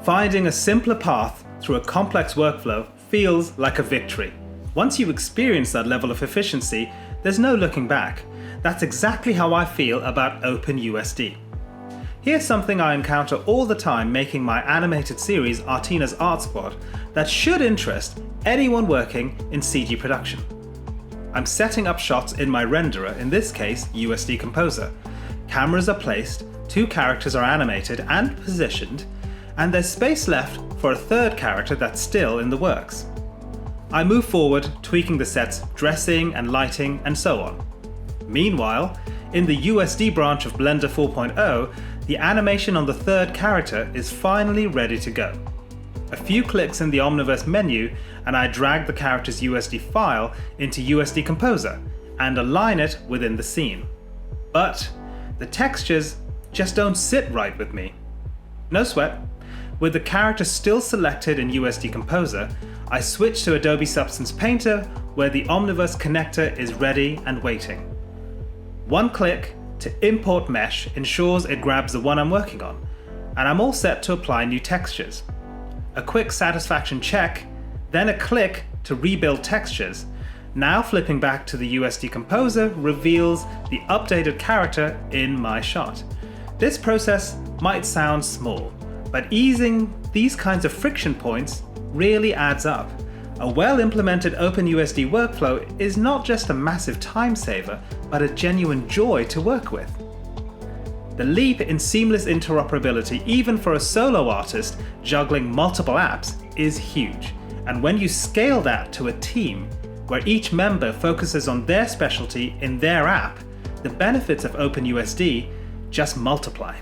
Finding a simpler path through a complex workflow feels like a victory. Once you experience that level of efficiency, there's no looking back. That's exactly how I feel about OpenUSD. Here's something I encounter all the time making my animated series Artina's Art Squad that should interest anyone working in CG production. I'm setting up shots in my renderer, in this case USD Composer. Cameras are placed, 2 characters are animated and positioned, and there's space left for a 3rd character that's still in the works. I move forward, tweaking the set's dressing and lighting and so on. Meanwhile, in the USD branch of Blender 4.0, the animation on the 3rd character is finally ready to go. A few clicks in the Omniverse menu and I drag the character's USD file into USD Composer and align it within the scene. But the textures just don't sit right with me. No sweat. With the character still selected in USD Composer, I switch to Adobe Substance Painter where the Omniverse connector is ready and waiting. One click to import mesh ensures it grabs the one I'm working on, and I'm all set to apply new textures. A quick satisfaction check, then a click to rebuild textures. Now flipping back to the USD Composer reveals the updated character in my shot. This process might sound small, but easing these kinds of friction points really adds up. A well-implemented OpenUSD workflow is not just a massive time saver, but a genuine joy to work with. The leap in seamless interoperability, even for a solo artist juggling multiple apps, is huge. And when you scale that to a team, where each member focuses on their specialty in their app, the benefits of OpenUSD just multiply.